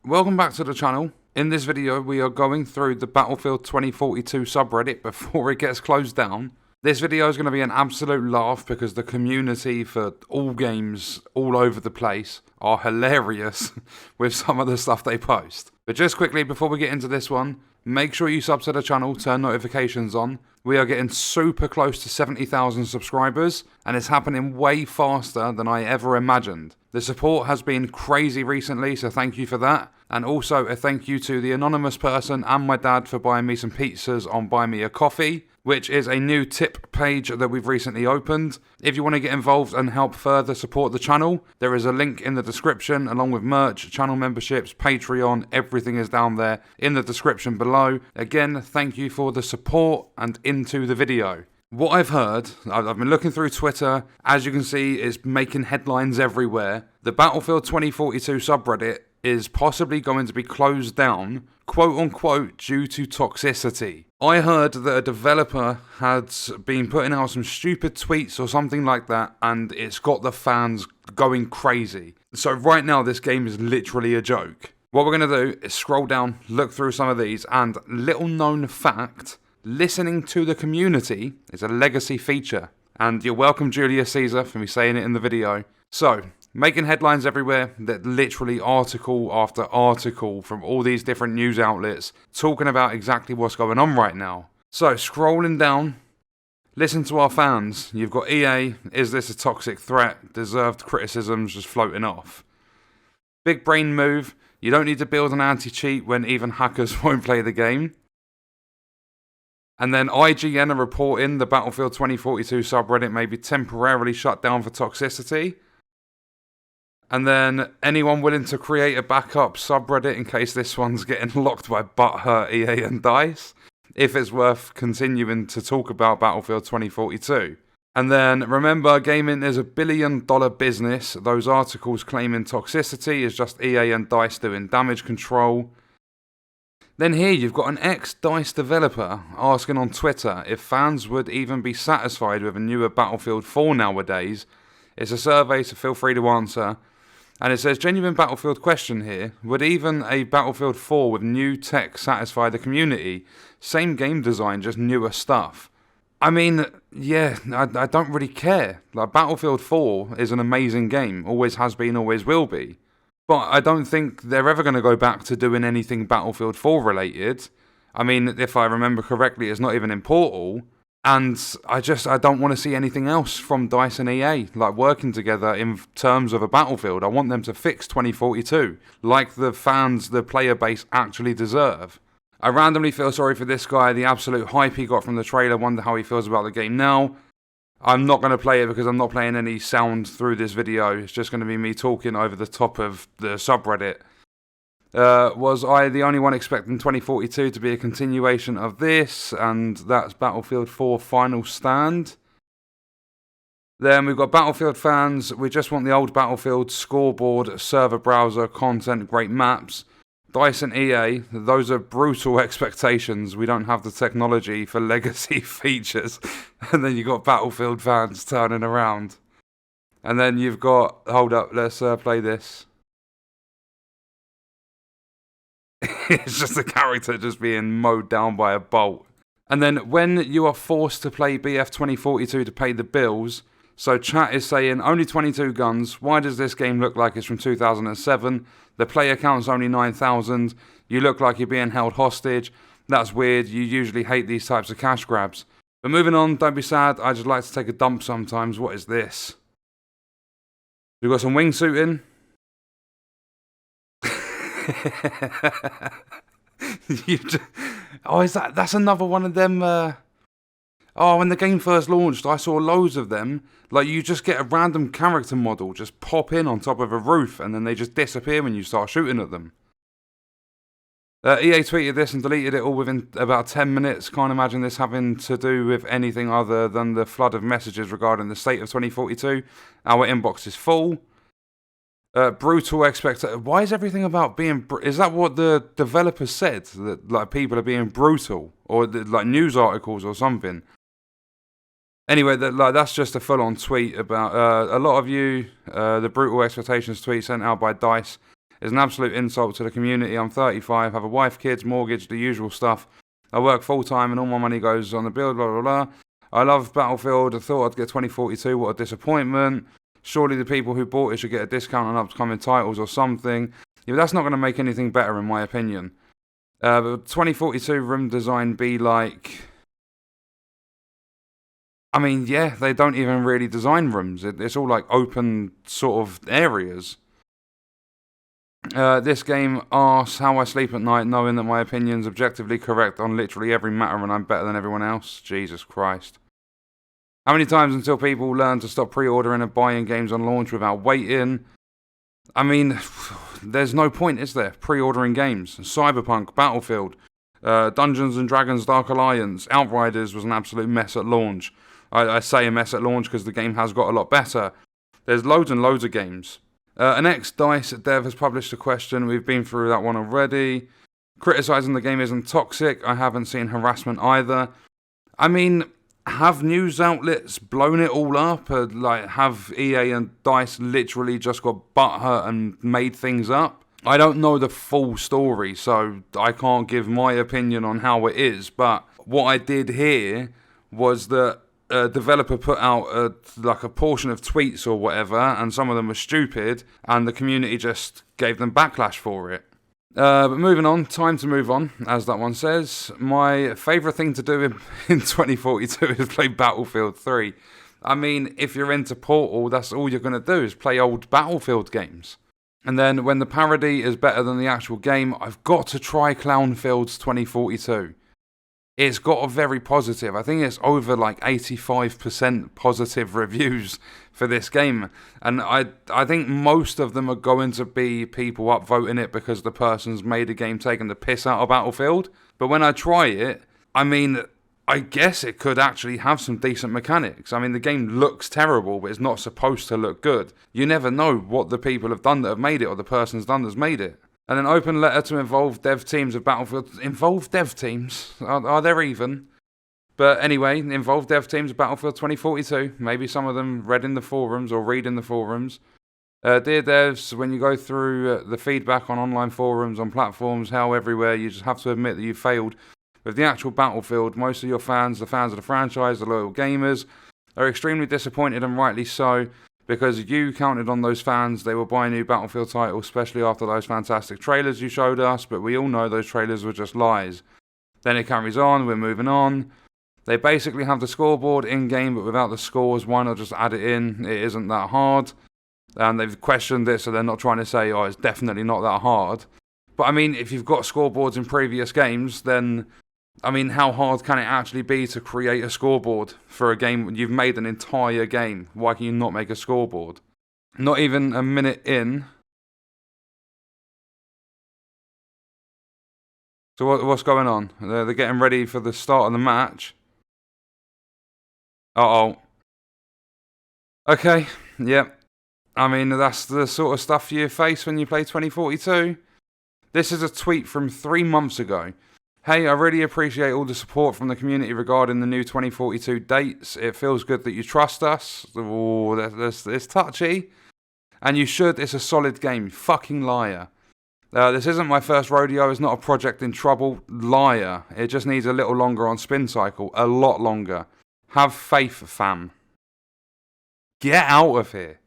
Welcome back to the channel. In this video we are going through the Battlefield 2042 subreddit before it gets closed down. This video is going to be an absolute laugh because the community for all games all over the place are hilarious with some of the stuff they post. But just quickly before we get into this one, make sure you sub to the channel, turn notifications on. We are getting super close to 70,000 subscribers and it's happening way faster than I ever imagined. The support has been crazy recently, so thank you for that. And also a thank you to the anonymous person and my dad for buying me some pizzas on Buy Me a Coffee, which is a new tip page that we've recently opened. If you want to get involved and help further support the channel, there is a link in the description along with merch, channel memberships, Patreon, everything is down there in the description below. Again, thank you for the support and into the video. What I've heard, I've been looking through Twitter, as you can see, it's making headlines everywhere. The Battlefield 2042 subreddit is possibly going to be closed down, quote unquote, due to toxicity. I heard that a developer had been putting out some stupid tweets or something like that, and it's got the fans going crazy. So right now this game is literally a joke. What we're going to do is scroll down, look through some of these, and little known fact, listening to the community is a legacy feature. And you're welcome, Julius Caesar, for me saying it in the video. So, making headlines everywhere, that literally article after article from all these different news outlets talking about exactly what's going on right now. So, scrolling down, listen to our fans. You've got EA, is this a toxic threat? Deserved criticisms just floating off. Big brain move, you don't need to build an anti-cheat when even hackers won't play the game. And then IGN are reporting the Battlefield 2042 subreddit may be temporarily shut down for toxicity. And then anyone willing to create a backup subreddit in case this one's getting locked by butthurt EA and DICE, if it's worth continuing to talk about Battlefield 2042. And then remember, gaming is $1 billion business. Those articles claiming toxicity is just EA and DICE doing damage control. Then here you've got an ex-DICE developer asking on Twitter if fans would even be satisfied with a newer Battlefield 4 nowadays. It's a survey, so feel free to answer. And it says, genuine Battlefield question here, would even a Battlefield 4 with new tech satisfy the community? Same game design, just newer stuff. I mean, yeah, I don't really care. Like, Battlefield 4 is an amazing game, always has been, always will be. But I don't think they're ever going to go back to doing anything Battlefield 4 related. I mean, if I remember correctly, it's not even in Portal. And I don't want to see anything else from DICE and EA, like working together in terms of a Battlefield. I want them to fix 2042, like the fans, the player base actually deserve. I randomly feel sorry for this guy, the absolute hype he got from the trailer, wonder how he feels about the game now. I'm not going to play it because I'm not playing any sound through this video. It's just going to be me talking over the top of the subreddit. Was I the only one expecting 2042 to be a continuation of this? And that's Battlefield 4 Final Stand. Then we've got Battlefield fans. We just want the old Battlefield scoreboard, server browser, content, great maps. DICE and EA, those are brutal expectations. We don't have the technology for legacy features. And then you've got Battlefield fans turning around. And then you've got, hold up, let's play this. It's just a character just being mowed down by a bolt. And then when you are forced to play BF 2042 to pay the bills, so chat is saying only 22 guns, why does this game look like it's from 2007? The player count's only 9,000, you look like you're being held hostage, that's weird, you usually hate these types of cash grabs. But moving on, don't be sad, I just like to take a dump sometimes, what is this? We've got some wingsuiting. That's another one of them, when the game first launched, I saw loads of them. Like, you just get a random character model just pop in on top of a roof, and then they just disappear when you start shooting at them. EA tweeted this and deleted it all within about 10 minutes. Can't imagine this having to do with anything other than the flood of messages regarding the state of 2042. Our inbox is full. Brutal expectation. Why is everything about being... Is that what the developer said? That like people are being brutal? Or like news articles or something? Anyway, that's just a full-on tweet about... a lot of you, the brutal expectations tweet sent out by DICE is an absolute insult to the community. I'm 35, have a wife, kids, mortgage, the usual stuff. I work full-time and all my money goes on the build, blah, blah, blah. I love Battlefield. I thought I'd get 2042. What a disappointment. Surely the people who bought it should get a discount on upcoming titles or something. Yeah, but that's not going to make anything better, in my opinion. But 2042 room design be like... I mean, yeah, they don't even really design rooms. It's all like open sort of areas. This game asks how I sleep at night knowing that my opinion's objectively correct on literally every matter and I'm better than everyone else. Jesus Christ. How many times until people learn to stop pre-ordering and buying games on launch without waiting? I mean, there's no point, is there? Pre-ordering games. Cyberpunk, Battlefield, Dungeons and Dragons Dark Alliance, Outriders was an absolute mess at launch. I say a mess at launch because the game has got a lot better. There's loads and loads of games. An ex-DICE dev has published a question. We've been through that one already. Criticising the game isn't toxic. I haven't seen harassment either. I mean, have news outlets blown it all up? Like, have EA and DICE literally just got butthurt and made things up? I don't know the full story, so I can't give my opinion on how it is. But what I did hear was that a developer put out a portion of tweets or whatever, and some of them were stupid, and the community just gave them backlash for it. But moving on, time to move on, as that one says. My favourite thing to do in 2042 is play Battlefield 3. I mean, if you're into Portal, that's all you're going to do is play old Battlefield games. And then when the parody is better than the actual game, I've got to try Clownfield's 2042. It's got a very positive, I think it's over like 85% positive reviews for this game. And I think most of them are going to be people upvoting it because the person's made a game taking the piss out of Battlefield. But when I try it, I mean, I guess it could actually have some decent mechanics. I mean, the game looks terrible, but it's not supposed to look good. You never know what the people have done that have made it or the person's done that's made it. And an open letter to involve dev teams of Battlefield. Involve dev teams? Are there even? But anyway, involve dev teams of Battlefield 2042. Maybe some of them read in the forums or read in the forums. Dear devs, when you go through the feedback on online forums, on platforms, hell everywhere, you just have to admit that you failed. With the actual Battlefield, most of your fans, the fans of the franchise, the loyal gamers, are extremely disappointed, and rightly so. Because you counted on those fans, they will buy a new Battlefield title, especially after those fantastic trailers you showed us, but we all know those trailers were just lies. Then it carries on, we're moving on. They basically have the scoreboard in-game, but without the scores. Why not just add it in? It isn't that hard. And they've questioned it, so they're not trying to say, oh, it's definitely not that hard. But I mean, if you've got scoreboards in previous games, then I mean, how hard can it actually be to create a scoreboard for a game when you've made an entire game? Why can you not make a scoreboard? Not even a minute in. So what's going on? They're getting ready for the start of the match. Uh-oh. Okay, yep. I mean, that's the sort of stuff you face when you play 2042. This is a tweet from 3 months ago. Hey, I really appreciate all the support from the community regarding the new 2042 dates. It feels good that you trust us. Oh, that's touchy. And you should. It's a solid game. Fucking liar. This isn't my first rodeo. It's not a project in trouble. Liar. It just needs a little longer on spin cycle. A lot longer. Have faith, fam. Get out of here.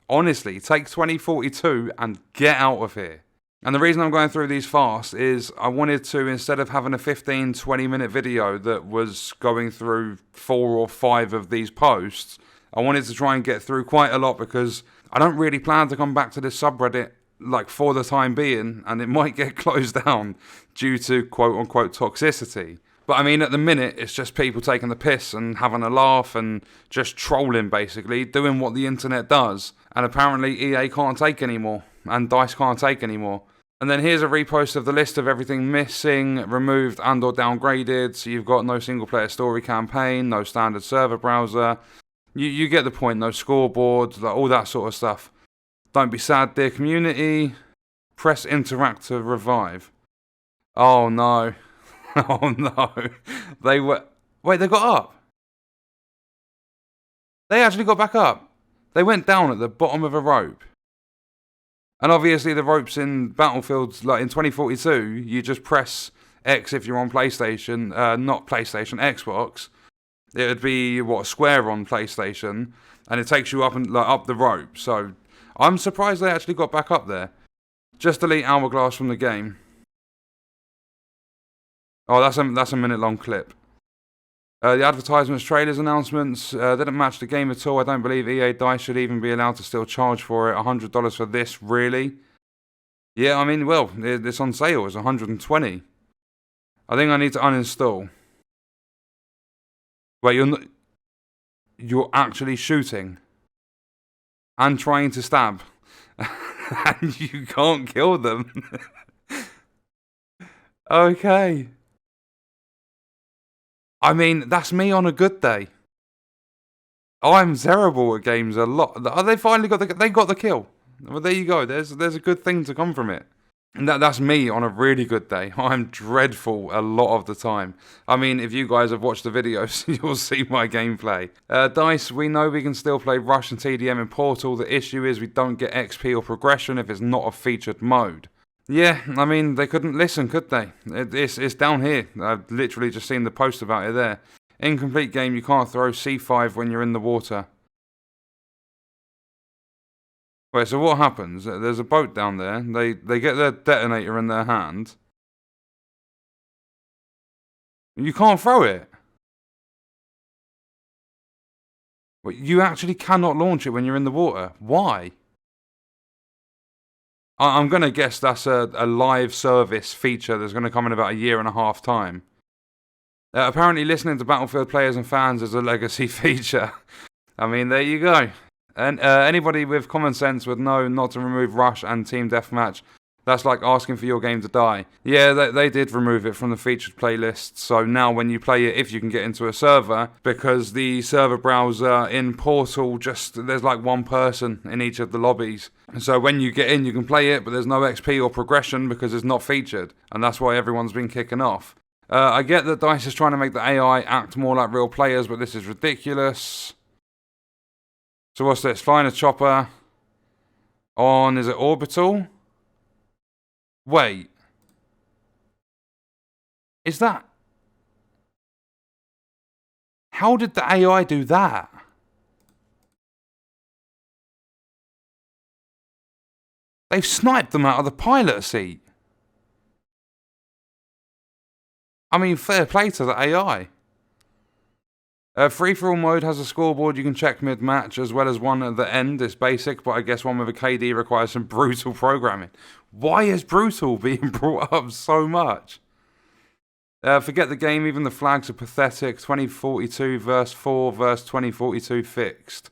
Honestly, take 2042 and get out of here. And the reason I'm going through these fast is I wanted to, instead of having a 15-20 minute video that was going through 4 or 5 of these posts, I wanted to try and get through quite a lot because I don't really plan to come back to this subreddit like for the time being, and it might get closed down due to quote-unquote toxicity. But I mean, at the minute, it's just people taking the piss and having a laugh and just trolling, basically, doing what the internet does. And apparently EA can't take anymore, and DICE can't take anymore. And then here's a repost of the list of everything missing, removed and or downgraded. So you've got no single player story campaign, no standard server browser. You get the point, no scoreboard, like all that sort of stuff. Don't be sad, dear community. Press interact to revive. Oh no. Oh no. Wait, they got up. They actually got back up. They went down at the bottom of a rope. And obviously the ropes in Battlefield, like in 2042, you just press X if you're on PlayStation, not PlayStation, Xbox. It would be, square on PlayStation, and it takes you up and up the rope. So I'm surprised they actually got back up there. Just delete Hourglass from the game. Oh, that's a minute-long clip. The advertisements, trailers, announcements didn't match the game at all. I don't believe EA DICE should even be allowed to still charge for it. $100 for this, really? Yeah, I mean, well, it's on sale. It's $120. I think I need to uninstall. Wait, you're actually shooting and trying to stab, and you can't kill them. Okay. I mean, that's me on a good day. I'm terrible at games a lot. Oh, they finally got the kill. Well, there you go. There's a good thing to come from it. And that's me on a really good day. I'm dreadful a lot of the time. I mean, if you guys have watched the videos, you'll see my gameplay. DICE, we know we can still play Rush and TDM in Portal. The issue is we don't get XP or progression if it's not a featured mode. Yeah, I mean, they couldn't listen, could they? It's down here. I've literally just seen the post about it there. Incomplete game, you can't throw C5 when you're in the water. Wait, so what happens? There's a boat down there. They get their detonator in their hand. You can't throw it. Wait, you actually cannot launch it when you're in the water. Why? I'm going to guess that's a live service feature that's going to come in about a year and a half time. Apparently listening to Battlefield players and fans is a legacy feature. I mean, there you go. And anybody with common sense would know not to remove Rush and Team Deathmatch. That's like asking for your game to die. Yeah, they did remove it from the featured playlist, so now when you play it, if you can get into a server, because the server browser in Portal, there's like one person in each of the lobbies. So when you get in, you can play it, but there's no XP or progression because it's not featured, and that's why everyone's been kicking off. I get that DICE is trying to make the AI act more like real players, but this is ridiculous. So what's this? Flying a chopper on, is it orbital? Wait. Is that... How did the AI do that? They've sniped them out of the pilot seat. I mean, fair play to the AI. Free-for-all mode has a scoreboard you can check mid-match, as well as one at the end. It's basic, but I guess one with a KD requires some brutal programming. Why is brutal being brought up so much? Forget the game, even the flags are pathetic. 2042 verse 4 verse 2042 fixed.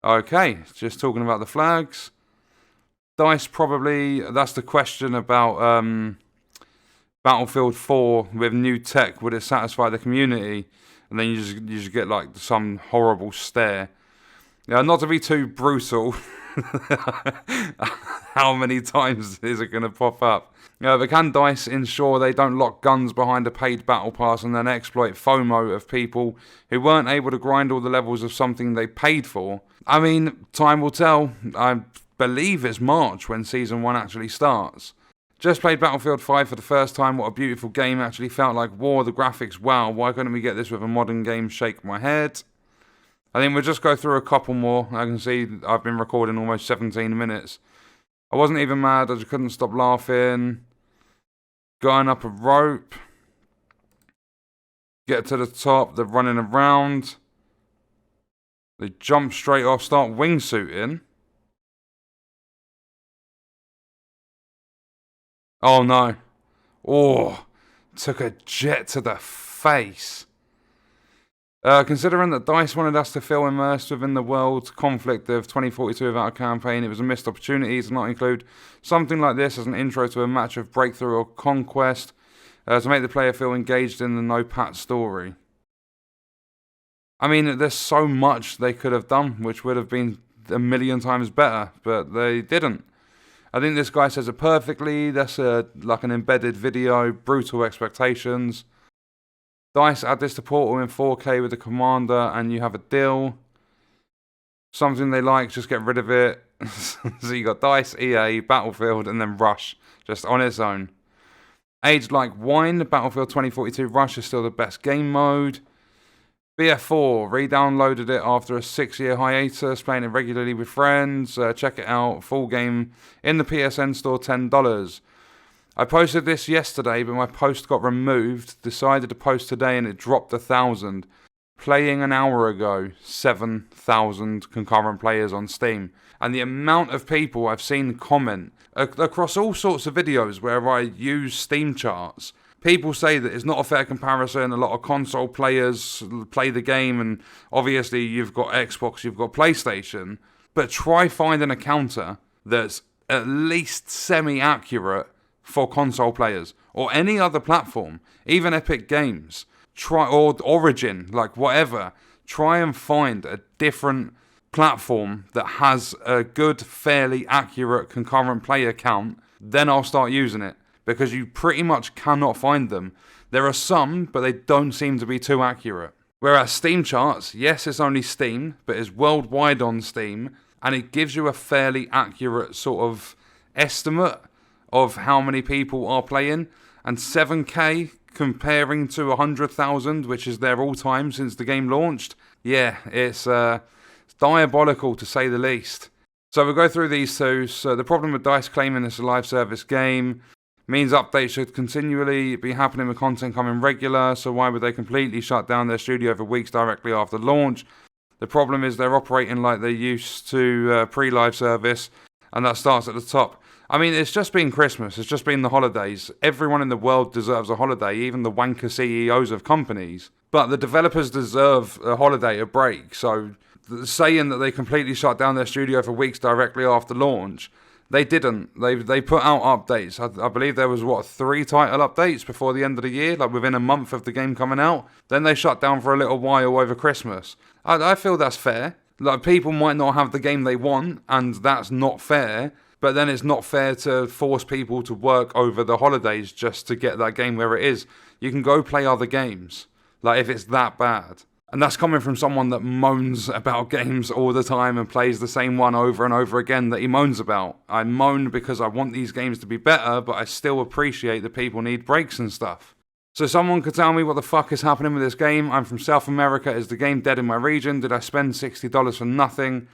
Okay, just talking about the flags. DICE probably, that's the question about Battlefield 4 with new tech. Would it satisfy the community? And then you just get like some horrible stare. Not to be too brutal. How many times is it going to pop up? But can DICE ensure they don't lock guns behind a paid battle pass and then exploit FOMO of people who weren't able to grind all the levels of something they paid for? I mean, time will tell. I believe it's March when Season 1 actually starts. Just played Battlefield 5 for the first time. What a beautiful game. Actually felt like war. The graphics, wow. Why couldn't we get this with a modern game? Shake my head. I think we'll just go through a couple more. I can see I've been recording almost 17 minutes. I wasn't even mad. I just couldn't stop laughing. Going up a rope. Get to the top. They're running around. They jump straight off. Start wingsuiting. Oh no. Oh, took a jet to the face. Considering that DICE wanted us to feel immersed within the world conflict of 2042 without a campaign, it was a missed opportunity to not include something like this as an intro to a match of breakthrough or conquest, to make the player feel engaged in the no-pat story. I mean, there's so much they could have done, which would have been a million times better, but they didn't. I think this guy says it perfectly. That's like an embedded video, brutal expectations. DICE add this to Portal in 4K with the commander and you have a deal. Something they like, just get rid of it. So you got DICE, EA, Battlefield, and then Rush, just on its own. Aged like wine, Battlefield 2042 Rush is still the best game mode. BF4, re-downloaded it after a 6-year hiatus, playing it regularly with friends. Check it out, full game in the PSN store, $10. I posted this yesterday, but my post got removed. Decided to post today and it dropped 1,000. Playing an hour ago, 7,000 concurrent players on Steam. And the amount of people I've seen comment across all sorts of videos where I use Steam charts. People say that it's not a fair comparison. A lot of console players play the game, and obviously you've got Xbox, you've got PlayStation. But try finding a counter that's at least semi-accurate for console players, or any other platform, even Epic Games. Try, or Origin, like whatever. Try and find a different platform that has a good, fairly accurate concurrent player count. Then I'll start using it. Because you pretty much cannot find them. There are some, but they don't seem to be too accurate. Whereas Steam charts, yes, it's only Steam, but it's worldwide on Steam, and it gives you a fairly accurate sort of estimate of how many people are playing. And 7K comparing to 100,000, which is their all-time since the game launched, yeah, it's diabolical to say the least. So we'll go through these two. So the problem with DICE claiming it's a live service game means updates should continually be happening with content coming regular, so why would they completely shut down their studio for weeks directly after launch? The problem is they're operating like they used to pre-live service, and that starts at the top. I mean, it's just been Christmas, it's just been the holidays. Everyone in the world deserves a holiday, even the wanker CEOs of companies. But the developers deserve a holiday, a break, so saying that they completely shut down their studio for weeks directly after launch, they didn't. They put out updates. I believe there was, 3 title updates before the end of the year, like within a month of the game coming out. Then they shut down for a little while over Christmas. I feel that's fair. Like, people might not have the game they want, and that's not fair. But then it's not fair to force people to work over the holidays just to get that game where it is. You can go play other games, like if it's that bad. And that's coming from someone that moans about games all the time and plays the same one over and over again that he moans about. I moan because I want these games to be better, but I still appreciate that people need breaks and stuff. So someone could tell me what the fuck is happening with this game. I'm from South America. Is the game dead in my region? Did I spend $60 for nothing?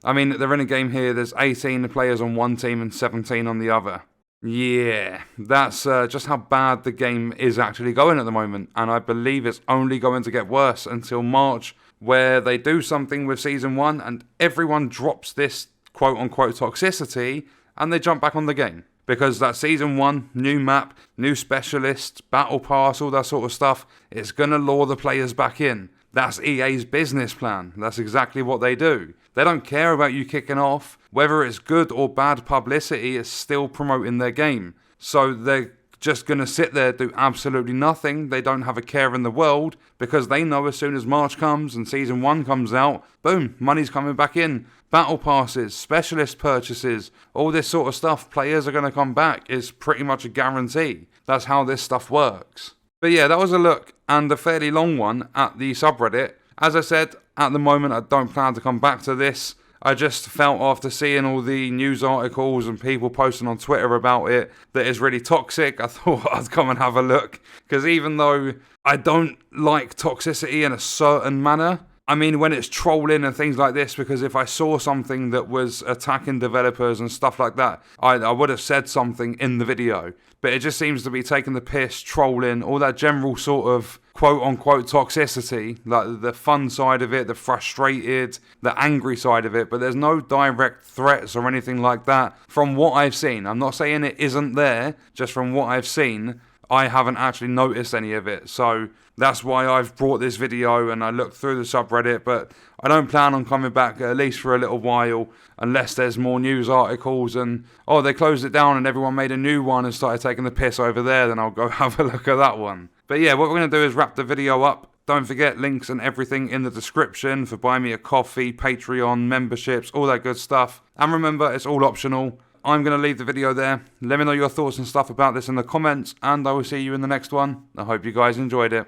I mean, they're in a game here. There's 18 players on one team and 17 on the other. Yeah, that's just how bad the game is actually going at the moment, and I believe it's only going to get worse until March, where they do something with Season 1 and everyone drops this quote-unquote toxicity and they jump back on the game. Because that Season 1, new map, new specialists, battle pass, all that sort of stuff, it's going to lure the players back in. That's EA's business plan. That's exactly what they do. They don't care about you kicking off. Whether it's good or bad publicity, it's still promoting their game. So they're just going to sit there, do absolutely nothing. They don't have a care in the world because they know as soon as March comes and Season 1 comes out, boom, money's coming back in. Battle passes, specialist purchases, all this sort of stuff, players are going to come back. It's pretty much a guarantee. That's how this stuff works. But yeah, that was a look, and a fairly long one, at the subreddit. As I said, at the moment I don't plan to come back to this. I just felt after seeing all the news articles and people posting on Twitter about it that it's really toxic. I thought I'd come and have a look. Because even though I don't like toxicity in a certain manner, I mean, when it's trolling and things like this, because if I saw something that was attacking developers and stuff like that, I would have said something in the video. But it just seems to be taking the piss, trolling, all that general sort of quote-unquote toxicity, like the fun side of it, the frustrated, the angry side of it, but there's no direct threats or anything like that from what I've seen. I'm not saying it isn't there, just from what I've seen, I haven't actually noticed any of it. So that's why I've brought this video and I looked through the subreddit, but I don't plan on coming back at least for a little while unless there's more news articles and, oh, they closed it down and everyone made a new one and started taking the piss over there, then I'll go have a look at that one. But yeah, what we're going to do is wrap the video up. Don't forget links and everything in the description for Buy Me a Coffee, Patreon, memberships, all that good stuff. And remember, it's all optional. I'm going to leave the video there. Let me know your thoughts and stuff about this in the comments, and I will see you in the next one. I hope you guys enjoyed it.